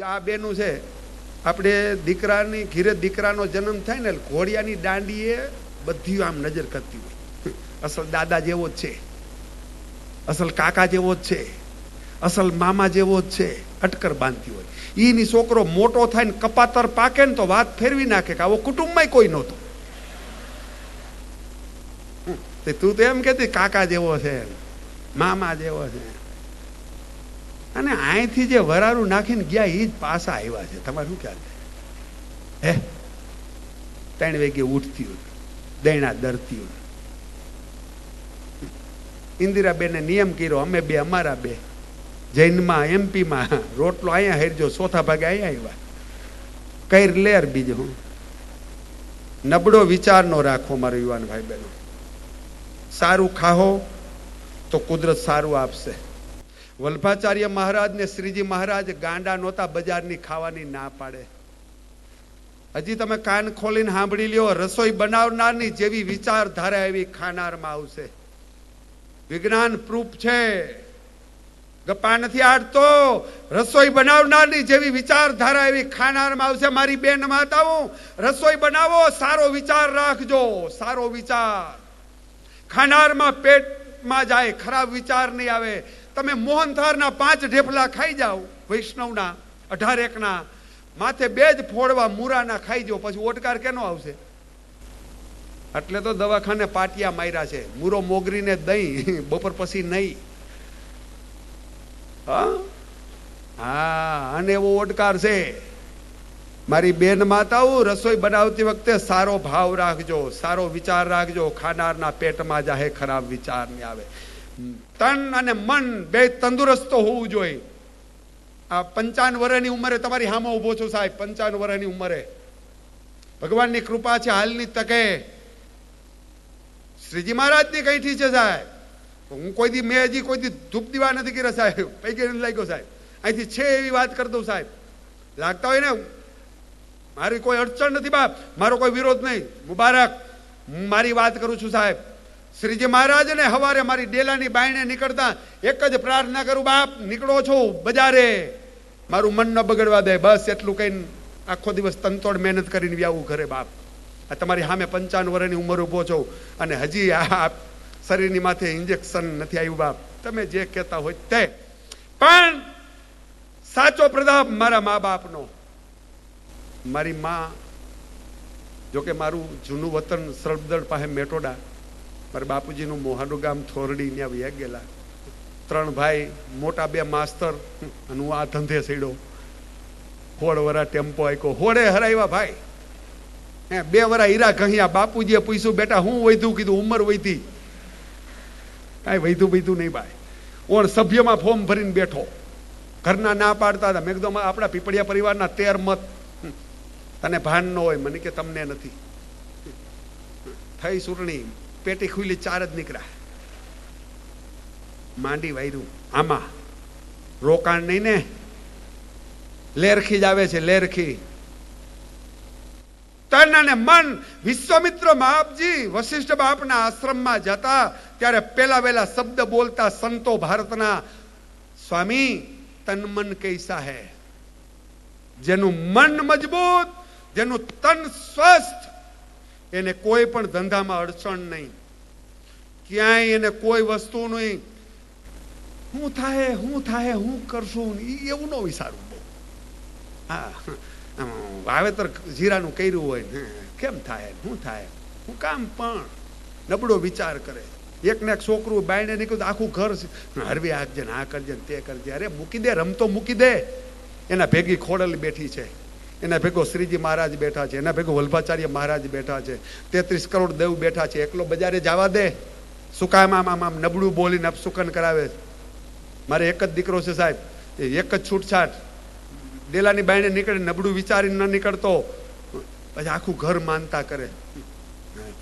આ બેનું છે, આપણે દીકરાની ઘીરે દીકરાનો જન્મ થાય ને ઘોડિયાની દાંડીએ બધી આમ નજર કરતી હોય, અસલ દાદા જેવો જ છે, અસલ કાકા જેવો જ છે, અસલ મામા જેવો જ છે, અટકર બાંધતી હોય. ઈની છોકરો મોટો થાય ને કપાતર પાકે ને તો વાત ફેરવી નાખે કે આવો કુટુંબમાં કોઈ નહોતો. તું તો એમ કહેતી કાકા જેવો છે, મામા જેવો છે, અને અહીંથી જે વરારું નાખીને ગયા એ જ પાછા આવ્યા છે. તમારે શું ખ્યાલ છે? હે 3 વાગે ઉઠતી હોય, દૈણા દરતી હોય. ઇન્દિરાબેને નિયમ કર્યો, અમે બે અમારા બે જૈનમાં એમપીમાં રોટલો અહીંયા હેરજો, ચોથા ભાગે અહીંયા આવ્યા. કઈ લેર બીજું હું નબળો વિચાર નો રાખો મારો યુવાન ભાઈ બહેનો. સારું ખાહો તો કુદરત સારું આપશે. વલ્ભાચાર્ય મહારાજ ને શ્રીજી મહારાજ ગાંડા નહોતા બજારની ખાવાની ના પાડે. હજી તમે કાન ખોલીને સાંભળી લ્યો, રસોઈ બનાવનારની જેવી વિચારધારા એવી ખાનારમાં આવશે. વિજ્ઞાન પ્રૂફ છે, ગપ્પા નથી આડતો. રસોઈ બનાવનારની જેવી વિચારધારા એવી ખાનારમાં આવશે. મારી બેન માતાઓ, રસોઈ બનાવો, સારો વિચાર રાખજો, સારો વિચાર ખાનારમાં પેટમાં જાય, ખરાબ વિચાર નહીં આવે. તમે મોહનથાળના 5 ઢેફલા ખાઈ જાઓ, વૈષ્ણવના 18 માથે 2 જ ફોડવા મૂરાના ખાઈ જાઓ, પછી ઓટકાર કેનો આવશે? એટલે તો દવાખાને પાટિયા માર્યા છે, મૂરો મોગરીને દહીં, બપોર પછી નહીં. હા, અને એવો ઓટકાર છે. મારી બેન માતાઓ, રસોઈ બનાવતી વખતે સારો ભાવ રાખજો, સારો વિચાર રાખજો. ખાનારના પેટમાં જાહે ખરાબ વિચાર નહીં આવે. તન અને મન બે તંદુરસ્ત હોવું જોઈએ. આ 55 વર્ષની ઉંમરે તમારી સામે ઉભો છું સાહેબ, 55 વર્ષની ઉંમરે ભગવાનની કૃપા છે. હાલની તકે શ્રીજી મહારાજની કઈથી છે સાહેબ. હું કોઈ દી મેં હજી કોઈ દી ધૂપ દીવા નથી કર્યા સાહેબ, પૈકી નથી લાગ્યો સાહેબ. અહીંથી છે એવી વાત કરી દઉં સાહેબ. લાગતા હોય ને મારી કોઈ અડચણ નથી બાપ, મારો કોઈ વિરોધ નહીં, મુબારક. મારી વાત કરું છું સાહેબ. શ્રીજી મહારાજ ને હવારે મારી ડેલાની બાયણે નીકળતા એક જ પ્રાર્થના કરું, બાપ નીકળો છો બજારે, મારું મન ન બગડવા દે, બસ એટલું કઈ. આખો દિવસ તનતોડ મહેનત કરીને વ્યાવું ઘરે બાપ. આ તમારી સામે 55 વર્ષની ઉંમર ઉભો છો અને હજી આ શરીરની માથે ઇન્જેક્શન નથી આવ્યું બાપ. તમે જે કહેતા હોય તે, પણ સાચો પ્રતાપ મારા મા બાપનો. મારી માં, જોકે મારું જૂનું વતન સરબદળ પાસે મેટોડા, મારા બાપુજીનું મોહાનું ગામ થોરડી, ત્યાં વ્યા ગયેલા. 3 ભાઈ, મોટા 2 માસ્તર, અને હું આ ધંધે સડ્યો. 16 વર્ષ ટેમ્પો આપ્યો, હોડે હરાવ્યા ભાઈ. 2 વર્ષ હીરા કહ્યા. બાપુજીએ પૂછ્યું, બેટા હું વૈધું? કીધું ઉંમર વૈધી. કાંઈ વૈધું નહીં ભાઈ. ઓણ સભ્યમાં ફોર્મ ભરીને બેઠો. ઘરના ના પાડતા હતા. મેં કીધું આપણા પીપળિયા પરિવારના 13 મત, તને ભાન ન હોય. મને કે તમને નથી. થઈ ચૂંટણી, પેટી ખુલી, 4 જ નીકળ્યા. માંડી વાયરું. આમાં રોકાણ નહીં ને, લેરખી જ આવે છે, લેરખી. તન અને મન. વિશ્વામિત્ર મહારાજજી વશિષ્ઠ બાપના આશ્રમમાં જતા ત્યારે પેલા વેલા શબ્દ બોલતા સંતો ભારતના, સ્વામી તન મન કૈસા હૈ? જેનું મન મજબૂત, જેનું તન સ્વસ્થ, એને કોઈ પણ ધંધામાં અડચણ નહીં, ક્યાંય એને કોઈ વસ્તુ નહીં. હું થાય, હું કરશું, એવું ન વિચારવું બહુ. હા, વાવેતર જીરાનું કર્યું હોય ને, કેમ થાય, શું થાય, હું કામ, પણ નબળો વિચાર કરે. એકને એક છોકરું બાયણે નીકળ્યું, આખું ઘર હરવી હાકજે ને, આ કરજે ને તે કરજે. અરે મૂકી દે, રમતો મૂકી દે. એના ભેગી ખોડલ બેઠી છે, એના ભેગો શ્રીજી મહારાજ બેઠા છે, એના ભેગો વલ્ભાચાર્ય મહારાજ બેઠા છે, 33 કરોડ દેવ બેઠા છે. એકલો બજારે જવા દે? શું કામ આમ નબળું બોલીને અપસુકન કરાવે? મારે એક જ દીકરો છે સાહેબ, એક જ છૂટછાટ. ડેલાની બાયણે નીકળે, નબળું વિચારીને ન નીકળતો, પછી આખું ઘર માનતા કરે.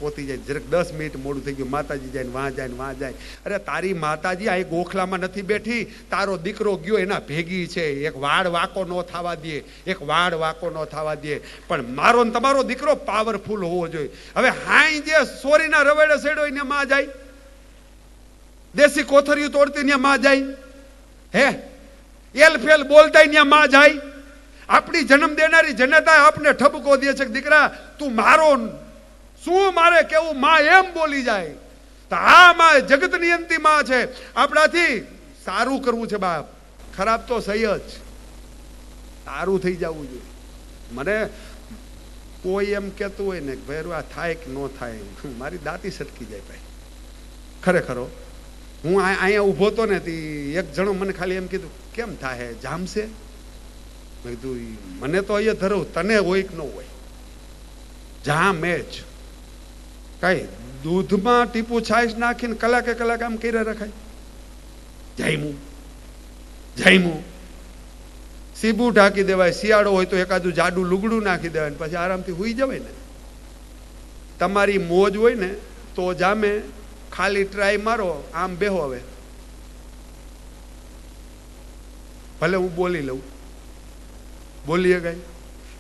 પોતી જાય, જરાક 10 મિનિટ મોડું થઈ ગયું, માતાજી જાય ને વાં જાય. અરે તારી માતાજી આ ગોખલામાં નથી બેઠી, તારો દીકરો ગયો એના ભેગી છે. એક વાડ વાકો ન થવા દે, એક વાડ વાકો ન થવા દે. પણ મારો ને તમારો દીકરો પાવરફુલ હોવો જોઈએ. હવે હાઈ જે સોરીના રવેડે સેડો એને માં જાય, દેશી કોથરીઓ તોડતી ને માં જાય, હે એલ ફેલ બોલતા ને માં જાય. આપણી જન્મ દેનારી જનતા આપને ઠપકો દે છે કે દીકરા તું મારો, શું મારે કેવું, માં એમ બોલી જાય. તો આ માં જગત નિયંતી માં છે. આપણાથી સારું કરવું છે બાપ, ખરાબ તો સહી જ, સારું થઈ જવું જોઈએ. મને કોઈ એમ કહેતું હોય ને ભાઈ આ થાય કે ન થાય, મારી દાંતી સટકી જાય ભાઈ. ખરેખર હું અહીંયા ઊભો તો ને એક જણો મને ખાલી એમ કીધું કેમ થાય જામશે. મેં કીધું મને તો અહીંયા ધરો, તને હોય કે ન હોય, જામે જ. કઈ દૂધમાં ટીપું છાશ નાખીને કલાકે કલાક આમ કરી રખાય. જાયમું જાયમું સીબું ઢાંકી દેવાય, શિયાળો હોય તો એકાદું જાડું લુગડું નાખી દેવાય, પછી આરામથી હુઈ જવાય ને. તમારી મોજ હોય ને તો જામે, ખાલી ટ્રાય મારો, આમ બેહો. હવે ભલે હું બોલી લઉં, બોલીએ ગઈ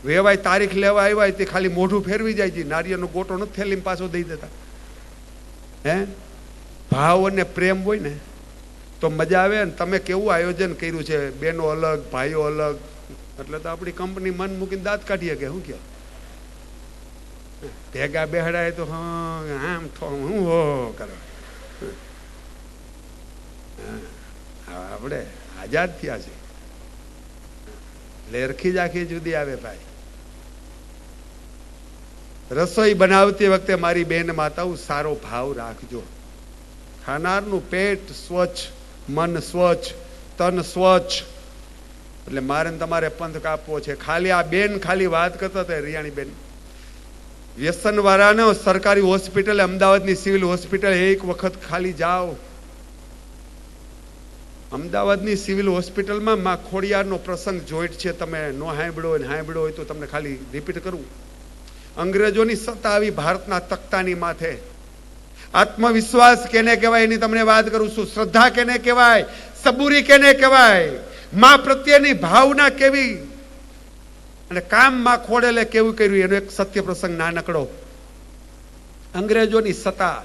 વેવાય તારીખ લેવા આવ્યા તે ખાલી મોઢું ફેરવી જાય છે, નારિયેળનો ગોટો નથી થેલીમાં પાછો દઈ દેતા. હે ભાવ અને પ્રેમ હોય ને તો મજા આવે ને. તમે કેવું આયોજન કર્યું છે, બેનો અલગ ભાઈઓ અલગ, એટલે તો આપણી કંપની મન મૂકીને દાંત કાઢીએ કે શું કહો. ભેગા બેહડાય તો આમ હું હો કરો. આપણે આઝાદ થયા છે, લેરખી જ આખી જુદી આવે ભાઈ. રસોઈ બનાવતી વખતે મારી બેન માતાઓ સારો ભાવ રાખજો. ખાનારનું પેટ સ્વચ્છ, મન સ્વચ્છ, તન સ્વચ્છ. એટલે મારે તમારે પંથ કાપવો છે. ખાલી આ બેન ખાલી વાત કરતા હતા રિયાણી બેન, વ્યસન વાળાને સરકારી હોસ્પિટલ, અમદાવાદની સિવિલ હોસ્પિટલ એક વખત ખાલી જાઓ. અમદાવાદની સિવિલ હોસ્પિટલમાં માં ખોડિયારનો પ્રસંગ જોઈન્ટ છે. તમે નો હાંભળ્યો હોય ને હાંભળ્યો હોય તો તમને ખાલી રિપીટ કરું. અંગ્રેજોની સત્તા આવી ભારતના તખ્તાની માથે. આત્મવિશ્વાસ કેને કહેવાય એની તમને વાત કરું છું. શ્રદ્ધા કેને કહેવાય, સબૂરી કેને કહેવાય, માં પ્રત્યેની ભાવના કેવી, અને કામ માં ખોડેલે કેવું કર્યું એનો એક સત્ય પ્રસંગ નાનકડો. અંગ્રેજોની સત્તા,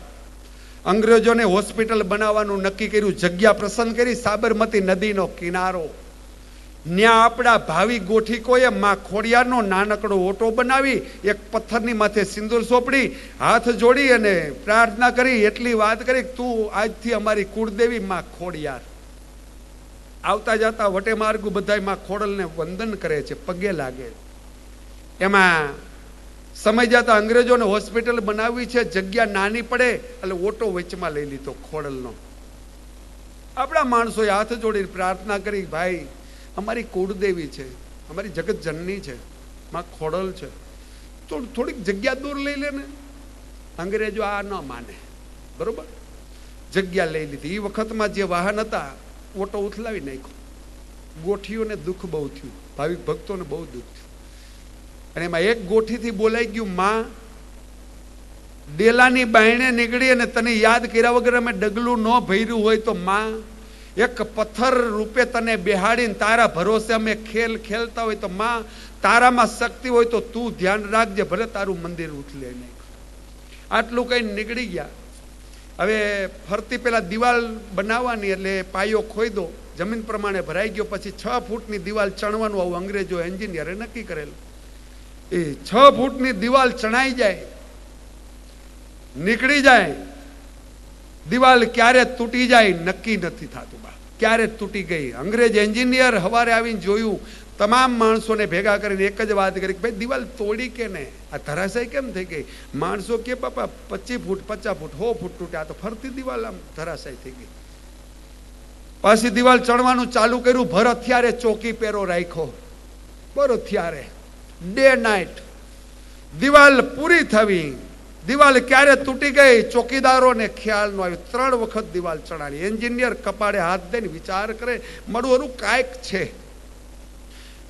અંગ્રેજોને હોસ્પિટલ બનાવવાનું નક્કી કર્યું, જગ્યા પસંદ કરી સાબરમતી નદીનો કિનારો. ન્યા આપણા ભાવિ ગોઠિકોએ માં ખોડિયારનો નાનકડો ઓટો બનાવી એક પથ્થરની માથે સિંદૂર સોંપડી, હાથ જોડી અને પ્રાર્થના કરી. એટલી વાત કરી તું આજથી અમારી કુળદેવી માં ખોડિયાર. આવતા જતા વટે માર્ગુ બધા માં ખોડલને વંદન કરે છે, પગે લાગે. એમાં સમય જતા અંગ્રેજોને હોસ્પિટલ બનાવવી છે, જગ્યા નાની પડે એટલે ઓટો વચમાં લઈ લીધો ખોડલનો. આપણા માણસોએ હાથ જોડીને પ્રાર્થના કરી, ભાઈ અમારી કુળદેવી છે, અમારી જગત જનની છે, માં ખોડલ છે, તો થોડીક જગ્યા દૂર લઈ લે ને. અંગ્રેજો આ ન માને, બરોબર, જગ્યા લઈ લીધી. એ વખતમાં જે વાહન હતા ઓટો ઉથલાવી નાખ્યો. ગોઠીઓને દુઃખ બહુ થયું, ભાવિક ભક્તોને બહુ દુઃખ થયું. અને એમાં એક ગોઠીથી બોલાઈ ગયું, માં ડેલાની બાયણે નીકળી અને તને યાદ કર્યા વગર અમે ડગલું ન ભર્યું હોય તો માં એક પથ્થર રૂપે તને બેહાડીને તારા ભરોસે અમે ખેલ ખેલતા હોય તો માં તારામાં શક્તિ હોય તો તું ધ્યાન રાખજે, ભલે તારું મંદિર ઉથલે નહીં. આટલું કઈ નીકળી ગયા. હવે ફરતી પેલા દિવાલ બનાવવાની એટલે પાયો ખોદો, જમીન પ્રમાણે ભરાઈ ગયો. પછી 6 ફૂટની દિવાલ ચણવાનું આવું અંગ્રેજો એન્જિનિયરે નક્કી કરેલું. એ 6 ફૂટની દિવાલ ચણાઈ જાય, નીકળી જાય. દિવાલ ક્યારે તૂટી જાય નક્કી નથી થતું. ક્યારે તૂટી ગઈ. અંગ્રેજ એન્જિનિયર સવારે આવીને જોયું, તમામ માણસોને ભેગા કરીને એક જ વાત કરી, ભાઈ દિવાલ તોડી કે ને આ ધરાશાય કેમ થઈ ગઈ. માણસો કે બાપા 25 ફૂટ 50 ફૂટ 100 ફૂટ તૂટ્યા, તો ફરતી દિવાલ આમ ધરાશાય થઈ ગઈ. પાછી દિવાલ ચણવાનું ચાલુ કર્યું. ભર હથિયારે ચોકી પેરો રાખ્યો, ભર હથિયારે ડે નાઇટ. દિવાલ પૂરી થવી. દિવાલ ક્યારે તૂટી ગઈ ચોકીદારોને ખ્યાલ ન આવ્યો. 3 વખત દિવાલ ચણાવી. એન્જિનિયર કપાળે હાથ દઈને વિચાર કરે, મારું હરું કાંઈક છે.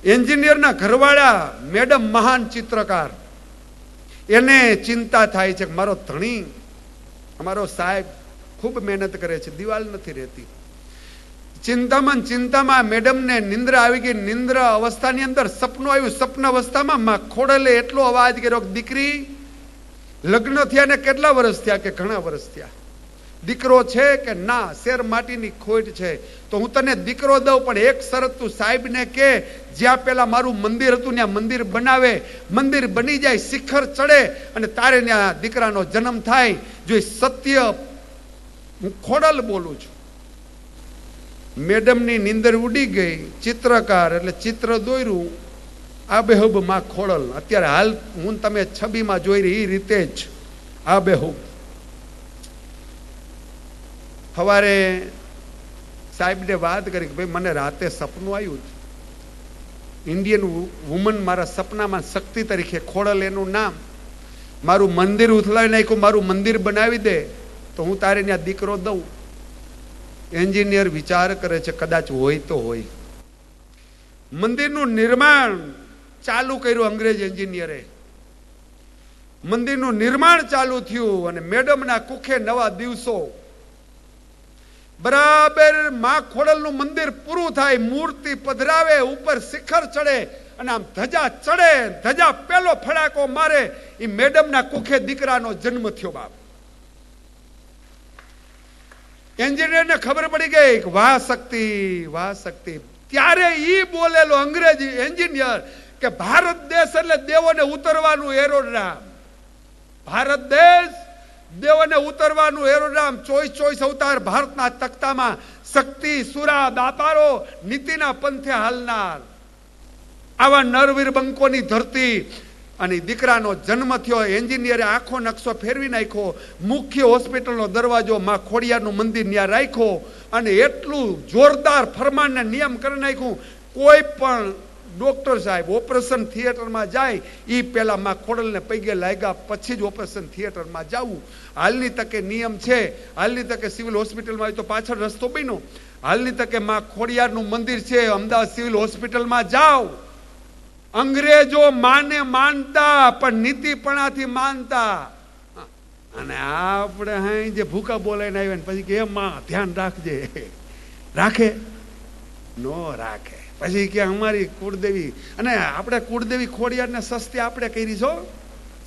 એન્જિનિયરના ઘરવાળા મેડમ મહાન ચિત્રકાર, એને ચિંતા થાય છે કે મારો ધણી, અમારો સાહેબ ખૂબ મહેનત કરે છે, દિવાલ નથી રહેતી. ચિંતામાં મેડમને નિંદ્રા આવી ગઈ. નિંદ્રા અવસ્થાની અંદર સપનું આવ્યું. સપના અવસ્થામાં માં ખોડલે એટલો અવાજ કર્યો, દીકરી લગ્ન થયા ને કેટલા વર્ષ થયા? કે ઘણા વર્ષ થયા. દીકરો છે કે ના, શેર માટીની ખોટ છે, તો હું તને દીકરો દઉં, પણ એક શરત તું સાહેબને કે જ્યાં પેલા મારું મંદિર હતું ત્યાં મંદિર બનાવે, મંદિર બની જાય, શિખર ચડે અને તારે ત્યાં દીકરાનો જન્મ થાય. જો સત્ય, હું ખોડલ બોલું છું. મેડમની નીંદર ઉડી ગઈ. ચિત્રકાર એટલે ચિત્ર દોર્યું, આબેહૂબ માં ખોડલ. અત્યારે હાલ હું તમે છબીમાં જોઈ રહી એ રીતે જ આબેહૂબ. સવારે સાહેબને વાત કરી કે ભાઈ મને રાતે સપનું આવ્યું, ઇન્ડિયન વુમન મારા સપનામાં શક્તિ તરીકે, ખોડલ એનું નામ, મારું મંદિર ઉથલાવી નાખ્યું, મારું મંદિર બનાવી દે તો હું તારે ત્યાં દીકરો દઉં. એન્જિનિયર વિચાર કરે છે કદાચ હોય તો હોય. મંદિરનું નિર્માણ ચાલુ કર્યું અંગ્રેજ એન્જિનિયરે. મંદિરનું નિર્માણ ચાલુ થયું અને મેડમના કુખે નવા દિવસો. બરાબર માં ખોડલનું મંદિર પૂરું થાય, મૂર્તિ પધરાવે, ઉપર શિખર ચડે અને આમ ધજા ચડે, ધજા પેલો ફડાકો મારે, એ મેડમના કુખે દીકરાનો જન્મ થયો. બાપ એન્જિનિયરને ખબર પડી ગઈ કે વાહ શક્તિ, વાહ શક્તિ. ત્યારે ઈ બોલેલો અંગ્રેજી એન્જિનિયર કે ભારત દેશ એટલે દેવોને ઉતરવાનું એરોડ્રામ. ભારત દેશ દેવોને ઉતરવાનું એરોડ્રામ. 24 અવતાર ભારતના તખ્તામાં, શક્તિ, સુરા, દાતારો, નીતિના પંથે હાલનાર આવા નરવીર બંકોની ધરતી. અને દીકરાનો જન્મ થયો. એન્જિનિયરે આખો નકશો ફેરવી નાખ્યો, મુખ્ય હોસ્પિટલનો દરવાજો માં ખોડિયારનું મંદિર ત્યાં રાખ્યો અને એટલું જોરદાર ફરમાનને નિયમ કરી નાખ્યું, કોઈ પણ ડોક્ટર સાહેબ ઓપરેશન થિયેટરમાં જાય એ પહેલા માં ખોડલને પૈગે લાગ્યા પછી જ ઓપરેશન થિયેટરમાં જવું. હાલની તકે નિયમ છે, હાલની તકે સિવિલ હોસ્પિટલમાં હોય તો પાછળ રસ્તો બન્યો. હાલની તકે માં ખોડિયારનું મંદિર છે, અમદાવાદ સિવિલ હોસ્પિટલમાં જાઓ. અંગ્રેજો માને માનતા પણ નીતિપણાથી માનતા. અને આપણે હા જે ભૂકા બોલાઈને આવ્યા ને પછી કે માં ધ્યાન રાખજે, રાખે નો રાખે. પછી કે અમારી કુળદેવી, અને આપણે કુળદેવી ખોડિયારને સસ્તી આપણે કરી છો.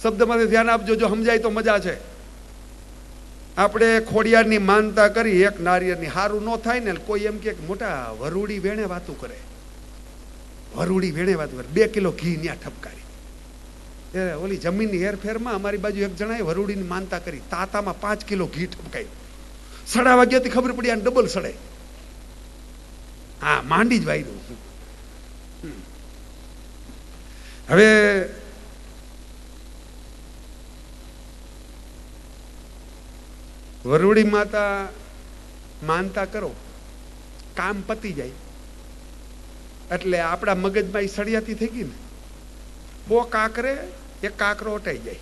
શબ્દમાંથી ધ્યાન આપજો, જો સમજાય તો મજા છે. આપણે ખોડિયારની માનતા કરી, એક નારિયેળની. સારું ન થાય ને કોઈ એમ કે મોટા વરુડી વેણે વાતું કરે, વરુડી વેણે વાત કરે, 2 કિલો ઘી ન્યા ઠપકારી. ઓલી જમીનની હેરફેરમાં અમારી બાજુ એક જણાએ વરુડીની માનતા કરી, તાતામાં 5 કિલો ઘી ઠપકાઈ. 6 વાગ્યાથી ખબર પડી આ ડબલ સડે. હા, માંડી જ વાયરું. હવે વરુડી માતા માનતા કરો, કામ પતી જાય એટલે આપણા મગજમાં એ સળિયાતી થઈ ગઈ ને. 100 કાંકરે એક કાંકરો ઓટાઈ જાય.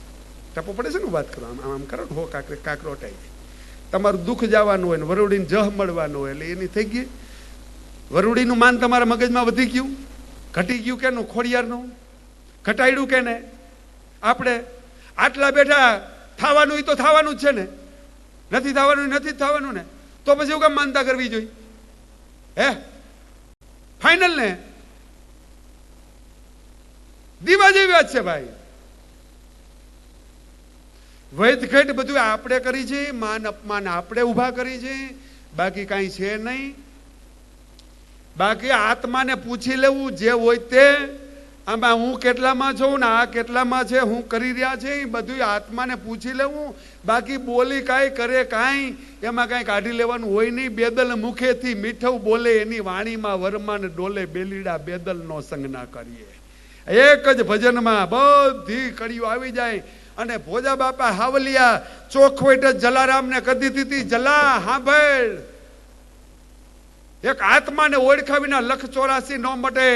ટપો પડે છે ને વાત કરો, આમ આમ કરો ને, 100 કાંકરે કાંકરો ઓટાઈ જાય. તમારું દુઃખ જવાનું હોય ને વરુડીને જહ મળવાનું હોય એટલે એની થઈ ગઈ. વરુડીનું માન તમારા મગજમાં વધી ગયું, ઘટી ગયું. કેનું? ખોડિયારનું. ઘટાડ્યું કે ને? આપણે આટલા બેઠા થવાનું તો થવાનું જ છે ને, નથી થવાનું નથી જ થવાનું ને, તો પછી એવું કામ માનતા કરવી જોઈએ? હે ફાઈનલ ને દીવા જેવી વાત છે ભાઈ. વૈદ ઘટ બધું આપણે કરી છે, માન અપમાન આપણે ઉભા કરી છે, બાકી કાંઈ છે નહીં. બાકી આત્માને પૂછી લેવું જે હોય તે. આમાં હું કેટલામાં છું ને આ કેટલામાં છે, હું કરી રહ્યા છે, એ બધું આત્માને પૂછી લેવું. બાકી બોલી કાંઈ કરે કાંઈ એમાં કાંઈ કાઢી લેવાનું હોય નહીં. બેદલ મુખેથી મીઠું બોલે એની વાણીમાં વરમાન ડોલે, બેલીડા બેદલનો સંગ ના કરીએ. એક જ ભજનમાં બધી કડીઓ આવી જાય. અને ભોજા બાપા હાવલિયા ચોખવટ જલારામને કદી દીધી, જલા હાંભળ, એક આત્માને ઓળખા વિના 184 નો મટે.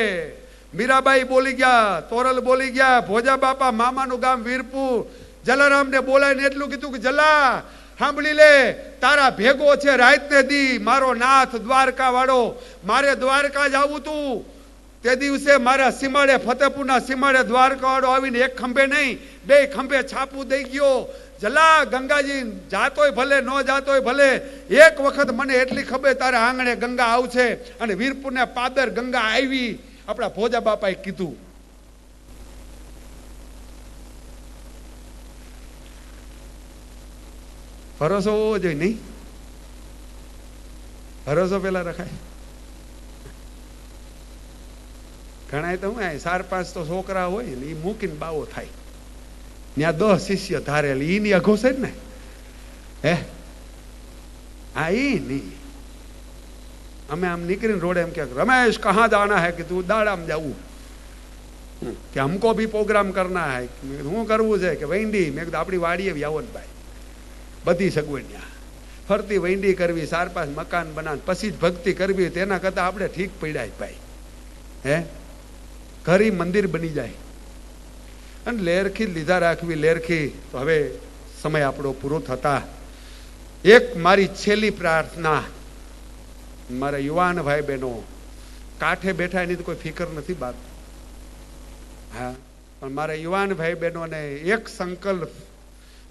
મીરાબાઈ બોલી ગયા, તોરલ બોલી ગયા, ભોજા બાપા મામાનું ગામ વીરપુર. જલારામને બોલાઈને એટલું કીધું કે જલા સાંભળી લે, તારા ભેગો છે રાતે દી મારો નાથ દ્વારકા વાળો. મારે દ્વારકા જ આવું તું. તે દિવસે મારા સીમાડે, ફતેપુરના સીમાડે દ્વારકા વાળો આવીને એક ખંભે નહીં 2 ખંભે છાપું દઈ ગયો. જલા ગંગાજી જાતોય ભલે ન જાતોય ભલે, એક વખત મને એટલી ખબર તારા આંગણે ગંગા આવશે. અને વીરપુરને પાદર ગંગા આવી. આપણા ભોજા બાપાએ કીધું. ભરોસો હોવો જોઈએ નહીં? ભરોસો પેલા રખાય. ઘણા તો હું 4-5 તો છોકરા હોય ને એ મૂકીને બાવો થાય, ત્યાં 10 શિષ્ય ધારેલી એની અઘો છે ને. હે હા ઈ નહીં. અમે આમ નીકળીને રોડે એમ કે રમેશ કહા જાના હે, કે તું દાડામાં જાવું, કે હમકો ભી પ્રોગ્રામ કરના હે. શું કરવું છે? કે વૈંડી. મેં કીધું આપણી વાડીએ આવો ને ભાઈ, બધી સગવડ ત્યાં ફરતી વૈંડી કરવી, 4-5 મકાન બનાવ, પછી જ ભક્તિ કરવી, તેના કરતા આપણે ઠીક પડ્યા ભાઈ. હે ઘરી મંદિર બની જાય. અને લેરખી લીધા રાખવી, લેરખી. તો હવે સમય આપણો પૂરો થતા એક મારી છેલ્લી પ્રાર્થના, મારા યુવાન ભાઈ બહેનો કાંઠે બેઠા એની તો કોઈ ફિકર નથી બાપ. હા, પણ મારા યુવાન ભાઈ બહેનોને એક સંકલ્પ,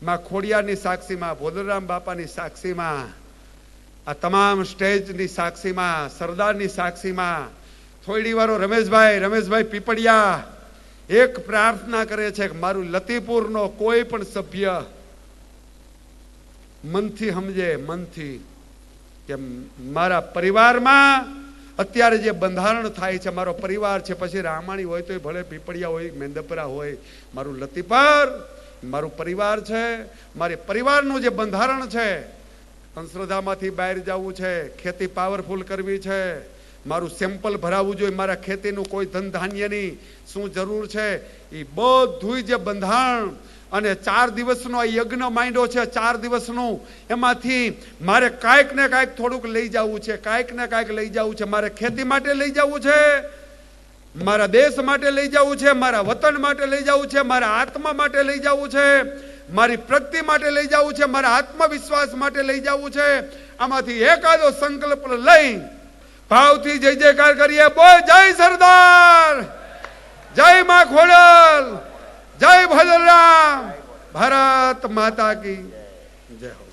માં ખોડિયારની સાક્ષીમાં, ભોદરામ બાપાની સાક્ષીમાં, આ તમામ સ્ટેજની સાક્ષીમાં, સરદારની સાક્ષીમાં, થોડી વારો રમેશભાઈ પીપળિયા એક પ્રાર્થના કરે છે કે મારું લતીપુરનો કોઈ પણ સભ્ય મનથી સમજે, મનથી, કે મારા પરિવારમાં અત્યારે જે બંધારણ થાય છે, મારો પરિવાર છે, પછી રામાણી હોય તો ભલે, પીપળિયા હોય, મેંદપરા હોય, મારું લતીપર મારું પરિવાર છે. મારે પરિવારનું જે બંધારણ છે, અંધશ્રદ્ધામાંથી બહાર જવું છે, ખેતી પાવરફુલ કરવી છે, મારું સેમ્પલ ભરાવવું જોઈએ, મારા ખેતીનું કોઈ ધન ધાન્યની શું જરૂર છે, એ બધું જે બંધારણ અને 4 દિવસનો યજ્ઞ માંડ્યો છે, 4 દિવસનું, એમાંથી મારે કાંઈક ને કાંઈક થોડુંક લઈ જવું છે, કાંઈક ને કાંઈક લઈ જવું છે. મારે ખેતી માટે લઈ જવું છે, મારા દેશ માટે લઈ જવું છે, મારા વતન માટે લઈ જવું છે, મારા આત્મા માટે લઈ જવું છે, મારી પ્રગતિ માટે લઈ જવું છે, મારા આત્મવિશ્વાસ માટે લઈ જવું છે. આમાંથી એકાદો સંકલ્પ લઈ ભાવથી જય જયકાર કરીએ. બોલ જય સરદાર, જય માં ખોડલ, જય ભદ્રરામ, ભારત માતા કી જય હો.